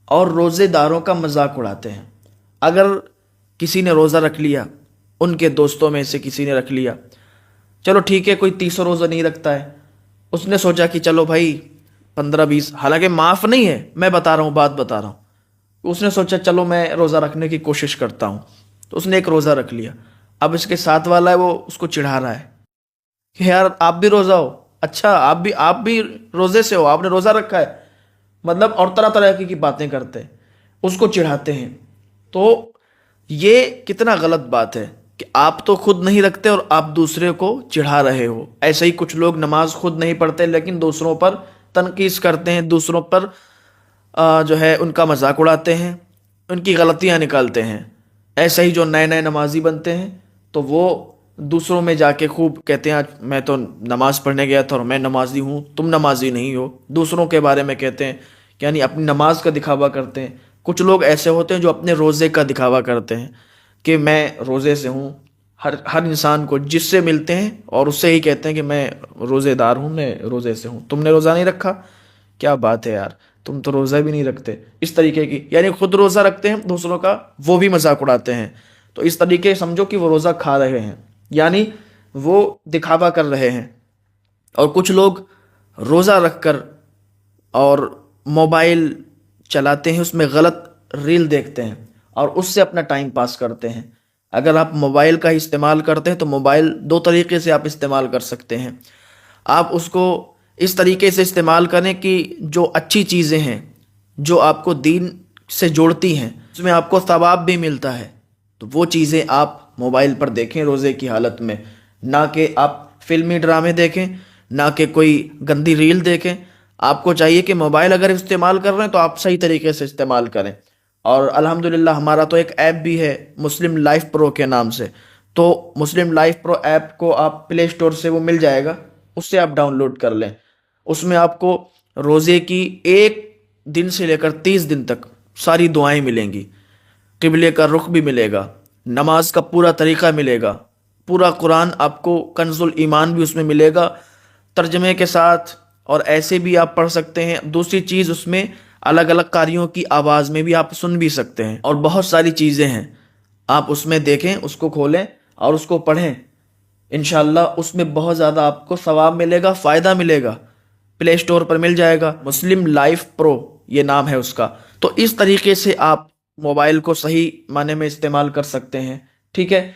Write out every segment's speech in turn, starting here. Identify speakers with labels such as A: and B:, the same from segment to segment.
A: اور روزے داروں کا مذاق اڑاتے ہیں۔ اگر کسی نے روزہ رکھ لیا، ان کے دوستوں میں سے کسی نے رکھ لیا، چلو ٹھیک ہے، کوئی 30 روزہ نہیں رکھتا ہے، اس نے سوچا کہ چلو بھائی 15-20، حالانکہ معاف نہیں ہے، میں بتا رہا ہوں، بات بتا رہا ہوں، اس نے سوچا چلو میں روزہ رکھنے کی کوشش کرتا ہوں، تو اس نے ایک روزہ رکھ لیا۔ اب اس کے ساتھ والا ہے وہ اس کو چڑھا رہا ہے کہ یار آپ بھی روزہ ہو، اچھا آپ بھی روزے سے ہو، آپ نے روزہ رکھا ہے، مطلب اور طرح طرح کی باتیں کرتے ہیں، اس کو چڑھاتے ہیں۔ تو یہ کتنا غلط بات ہے کہ آپ تو خود نہیں رکھتے اور آپ دوسرے کو چڑھا رہے ہو۔ ایسے ہی کچھ لوگ نماز خود نہیں پڑھتے لیکن دوسروں پر تنقید کرتے ہیں، دوسروں پر جو ہے ان کا مذاق اڑاتے ہیں، ان کی غلطیاں نکالتے ہیں۔ ایسے ہی جو نئے نئے نمازی بنتے ہیں تو وہ دوسروں میں جا کے خوب کہتے ہیں میں تو نماز پڑھنے گیا تھا اور میں نمازی ہوں، تم نمازی نہیں ہو، دوسروں کے بارے میں کہتے ہیں، یعنی اپنی نماز کا دکھاوا کرتے ہیں۔ کچھ لوگ ایسے ہوتے ہیں جو اپنے روزے کا دکھاوا کرتے ہیں کہ میں روزے سے ہوں، ہر انسان کو جس سے ملتے ہیں اور اس سے ہی کہتے ہیں کہ میں روزے دار ہوں، میں روزے سے ہوں، تم نے روزہ نہیں رکھا، کیا بات ہے یار، تم تو روزہ بھی نہیں رکھتے، اس طریقے کی، یعنی خود روزہ رکھتے ہیں دوسروں کا وہ بھی مذاق اڑاتے ہیں۔ تو اس طریقے سمجھو کہ وہ روزہ کھا رہے ہیں، یعنی وہ دکھاوا کر رہے ہیں۔ اور کچھ لوگ روزہ رکھ کر اور موبائل چلاتے ہیں، اس میں غلط ریل دیکھتے ہیں اور اس سے اپنا ٹائم پاس کرتے ہیں۔ اگر آپ موبائل کا استعمال کرتے ہیں تو موبائل دو طریقے سے آپ استعمال کر سکتے ہیں۔ آپ اس کو اس طریقے سے استعمال کریں کہ جو اچھی چیزیں ہیں، جو آپ کو دین سے جوڑتی ہیں، اس میں آپ کو ثواب بھی ملتا ہے، تو وہ چیزیں آپ موبائل پر دیکھیں روزے کی حالت میں، نہ کہ آپ فلمی ڈرامے دیکھیں، نہ کہ کوئی گندی ریل دیکھیں۔ آپ کو چاہیے کہ موبائل اگر استعمال کر رہے ہیں تو آپ صحیح طریقے سے استعمال کریں۔ اور الحمدللہ ہمارا تو ایک ایپ بھی ہے مسلم لائف پرو کے نام سے، تو مسلم لائف پرو ایپ کو آپ پلے اسٹور سے وہ مل جائے گا، اس سے آپ ڈاؤن لوڈ کر لیں۔ اس میں آپ کو روزے کی 1 دن سے لے کر 30 دن تک ساری دعائیں ملیں گی، قبلے کا رخ بھی ملے گا، نماز کا پورا طریقہ ملے گا، پورا قرآن آپ کو، کنز الایمان بھی اس میں ملے گا ترجمے کے ساتھ، اور ایسے بھی آپ پڑھ سکتے ہیں۔ دوسری چیز اس میں الگ الگ قاریوں کی آواز میں بھی آپ سن بھی سکتے ہیں، اور بہت ساری چیزیں ہیں، آپ اس میں دیکھیں، اس کو کھولیں اور اس کو پڑھیں، انشاءاللہ اس میں بہت زیادہ آپ کو ثواب ملے گا، فائدہ ملے گا۔ پلے اسٹور پر مل جائے گا، مسلم لائف پرو یہ نام ہے اس کا۔ تو اس طریقے سے آپ موبائل کو صحیح معنی میں استعمال کر سکتے ہیں، ٹھیک ہے۔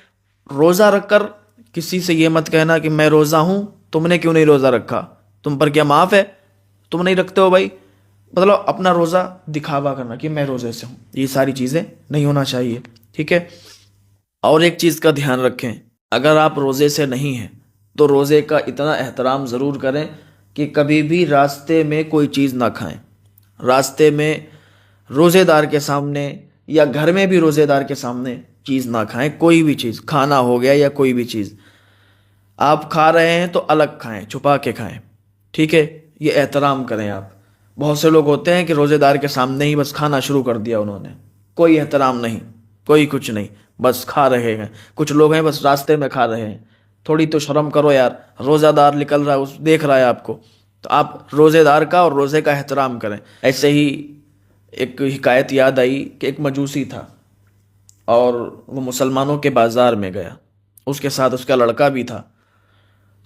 A: روزہ رکھ کر کسی سے یہ مت کہنا کہ میں روزہ ہوں، تم نے کیوں نہیں روزہ رکھا، تم پر کیا معاف ہے، تم نہیں رکھتے ہو بھائی، مطلب اپنا روزہ دکھاوا کرنا کہ میں روزے سے ہوں، یہ ساری چیزیں نہیں ہونا چاہیے، ٹھیک ہے۔ اور ایک چیز کا دھیان رکھیں، اگر آپ روزے سے نہیں ہیں تو روزے کا اتنا احترام ضرور کریں کہ کبھی بھی راستے میں کوئی چیز نہ کھائیں۔ راستے میں روزے دار کے سامنے یا گھر میں بھی روزے دار کے سامنے چیز نہ کھائیں، کوئی بھی چیز، کھانا ہو گیا یا کوئی بھی چیز، آپ کھا رہے ہیں تو الگ کھائیں، چھپا کے کھائیں، ٹھیک ہے، یہ احترام کریں آپ۔ بہت سے لوگ ہوتے ہیں کہ روزے دار کے سامنے ہی بس کھانا شروع کر دیا انہوں نے، کوئی احترام نہیں، کوئی کچھ نہیں، بس کھا رہے ہیں۔ کچھ لوگ ہیں بس راستے میں کھا رہے ہیں، تھوڑی تو شرم کرو یار، روزہ دار نکل رہا ہے، دیکھ رہا ہے آپ کو، تو آپ روزے دار کا اور روزے کا احترام کریں۔ ایسے ہی ایک حکایت یاد آئی کہ ایک مجوسی تھا اور وہ مسلمانوں کے بازار میں گیا، اس کے ساتھ اس کا لڑکا بھی تھا،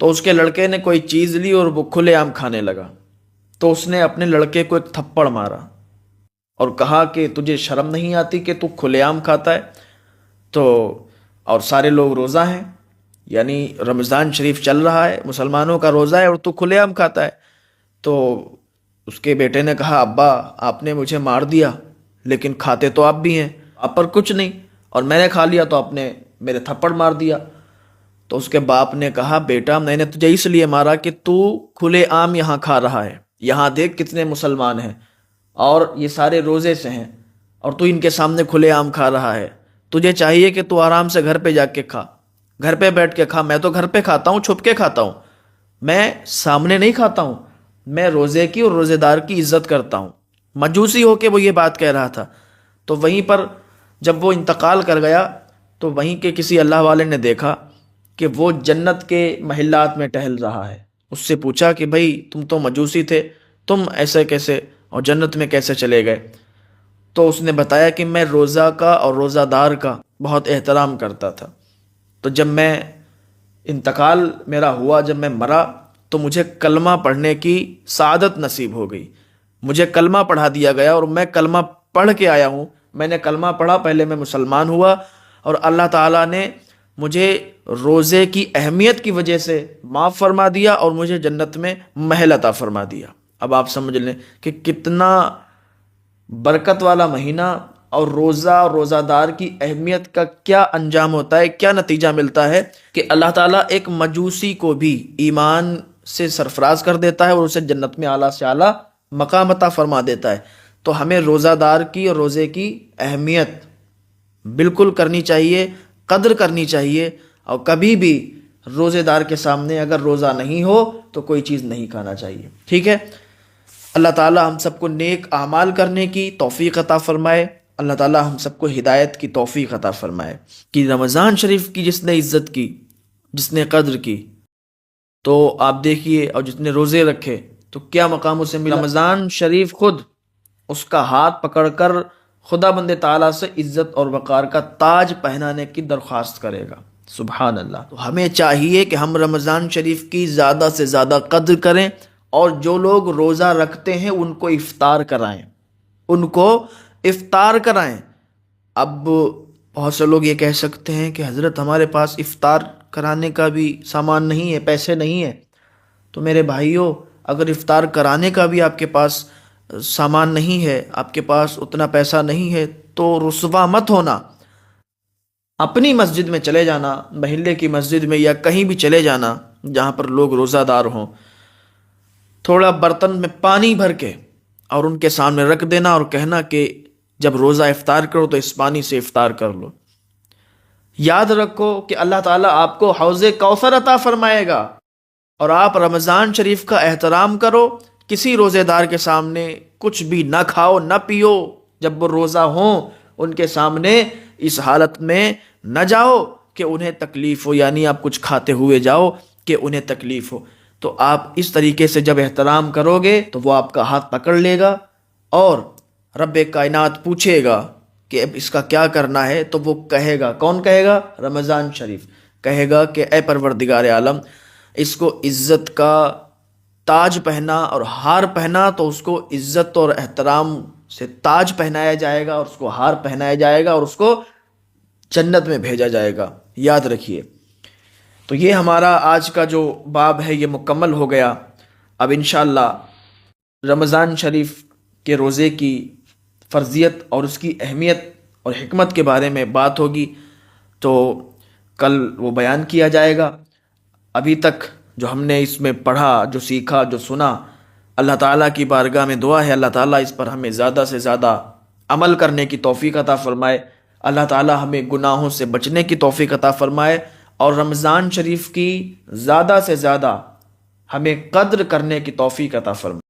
A: تو اس کے لڑکے نے کوئی چیز لی اور وہ کھلے عام کھانے لگا، تو اس نے اپنے لڑکے کو ایک تھپڑ مارا اور کہا کہ تجھے شرم نہیں آتی کہ تو کھلے عام کھاتا ہے، تو اور سارے لوگ روزہ ہیں، یعنی رمضان شریف چل رہا ہے، مسلمانوں کا روزہ ہے اور تو کھلے عام کھاتا ہے۔ تو اس کے بیٹے نے کہا ابا آپ نے مجھے مار دیا لیکن کھاتے تو آپ بھی ہیں، آپ پر کچھ نہیں، اور میں نے کھا لیا تو آپ نے میرے تھپڑ مار دیا۔ تو اس کے باپ نے کہا بیٹا میں نے تجھے اس لیے مارا کہ تو کھلے عام یہاں کھا رہا ہے، یہاں دیکھ کتنے مسلمان ہیں اور یہ سارے روزے سے ہیں اور تو ان کے سامنے کھلے عام کھا رہا ہے، تجھے چاہیے کہ تو آرام سے گھر پہ جا کے کھا، گھر پہ بیٹھ کے کھا، میں تو گھر پہ کھاتا ہوں، چھپ کے کھاتا ہوں، میں سامنے نہیں کھاتا ہوں، میں روزے کی اور روزے دار کی عزت کرتا ہوں۔ مجوسی ہو کے وہ یہ بات کہہ رہا تھا۔ تو وہیں پر جب وہ انتقال کر گیا تو وہیں کے کسی اللہ والے نے دیکھا کہ وہ جنت کے محلات میں ٹہل رہا ہے، اس سے پوچھا کہ بھائی تم تو مجوسی تھے، تم ایسے کیسے اور جنت میں کیسے چلے گئے؟ تو اس نے بتایا کہ میں روزہ کا اور روزہ دار کا بہت احترام کرتا تھا، تو جب میں انتقال میرا ہوا، جب میں مرا، تو مجھے کلمہ پڑھنے کی سعادت نصیب ہو گئی، مجھے کلمہ پڑھا دیا گیا اور میں کلمہ پڑھ کے آیا ہوں۔ میں نے کلمہ پڑھا، پہلے میں مسلمان ہوا، اور اللہ تعالیٰ نے مجھے روزے کی اہمیت کی وجہ سے معاف فرما دیا اور مجھے جنت میں محل عطا فرما دیا۔ اب آپ سمجھ لیں کہ کتنا برکت والا مہینہ، اور روزہ اور روزہ دار کی اہمیت کا کیا انجام ہوتا ہے، کیا نتیجہ ملتا ہے کہ اللہ تعالیٰ ایک مجوسی کو بھی ایمان سے سرفراز کر دیتا ہے اور اسے جنت میں اعلیٰ سے اعلیٰ مقام عطا فرما دیتا ہے۔ تو ہمیں روزہ دار کی اور روزے کی اہمیت بالکل کرنی چاہیے، قدر کرنی چاہیے، اور کبھی بھی روزے دار کے سامنے اگر روزہ نہیں ہو تو کوئی چیز نہیں کھانا چاہیے، ٹھیک ہے؟ اللہ تعالیٰ ہم سب کو نیک اعمال کرنے کی توفیق عطا فرمائے، اللہ تعالیٰ ہم سب کو ہدایت کی توفیق عطا فرمائے کہ رمضان شریف کی جس نے عزت کی، جس نے قدر کی، تو آپ دیکھیے، اور جس نے روزے رکھے تو کیا مقام اسے ملا۔ رمضان شریف خود اس کا ہاتھ پکڑ کر خدا بند تعالیٰ سے عزت اور وقار کا تاج پہنانے کی درخواست کرے گا، سبحان اللہ۔ تو ہمیں چاہیے کہ ہم رمضان شریف کی زیادہ سے زیادہ قدر کریں، اور جو لوگ روزہ رکھتے ہیں ان کو افطار کرائیں، ان کو افطار کرائیں۔ اب بہت سے لوگ یہ کہہ سکتے ہیں کہ حضرت ہمارے پاس افطار کرانے کا بھی سامان نہیں ہے، پیسے نہیں ہیں۔ تو میرے بھائیوں، اگر افطار کرانے کا بھی آپ کے پاس سامان نہیں ہے، آپ کے پاس اتنا پیسہ نہیں ہے، تو رسوا مت ہونا، اپنی مسجد میں چلے جانا، محلے کی مسجد میں یا کہیں بھی چلے جانا جہاں پر لوگ روزہ دار ہوں، تھوڑا برتن میں پانی بھر کے اور ان کے سامنے رکھ دینا اور کہنا کہ جب روزہ افطار کرو تو اس پانی سے افطار کر لو۔ یاد رکھو کہ اللہ تعالیٰ آپ کو حوض کوثر عطا فرمائے گا، اور آپ رمضان شریف کا احترام کرو۔ کسی روزے دار کے سامنے کچھ بھی نہ کھاؤ نہ پیو، جب وہ روزہ ہوں ان کے سامنے اس حالت میں نہ جاؤ کہ انہیں تکلیف ہو، یعنی آپ کچھ کھاتے ہوئے جاؤ کہ انہیں تکلیف ہو۔ تو آپ اس طریقے سے جب احترام کرو گے تو وہ آپ کا ہاتھ پکڑ لے گا، اور رب کائنات پوچھے گا کہ اب اس کا کیا کرنا ہے، تو وہ کہے گا، کون کہے گا؟ رمضان شریف کہے گا کہ اے پروردگار عالم، اس کو عزت کا تاج پہنا اور ہار پہنا، تو اس کو عزت اور احترام سے تاج پہنایا جائے گا اور اس کو ہار پہنایا جائے گا اور اس کو جنت میں بھیجا جائے گا۔ یاد رکھیے۔ تو یہ ہمارا آج کا جو باب ہے یہ مکمل ہو گیا۔ اب انشاءاللہ رمضان شریف کے روزے کی فرضیت اور اس کی اہمیت اور حکمت کے بارے میں بات ہوگی، تو کل وہ بیان کیا جائے گا۔ ابھی تک جو ہم نے اس میں پڑھا، جو سیکھا، جو سنا، اللہ تعالیٰ کی بارگاہ میں دعا ہے اللہ تعالیٰ اس پر ہمیں زیادہ سے زیادہ عمل کرنے کی توفیق عطا فرمائے، اللہ تعالیٰ ہمیں گناہوں سے بچنے کی توفیق عطا فرمائے، اور رمضان شریف کی زیادہ سے زیادہ ہمیں قدر کرنے کی توفیق عطا فرمائے۔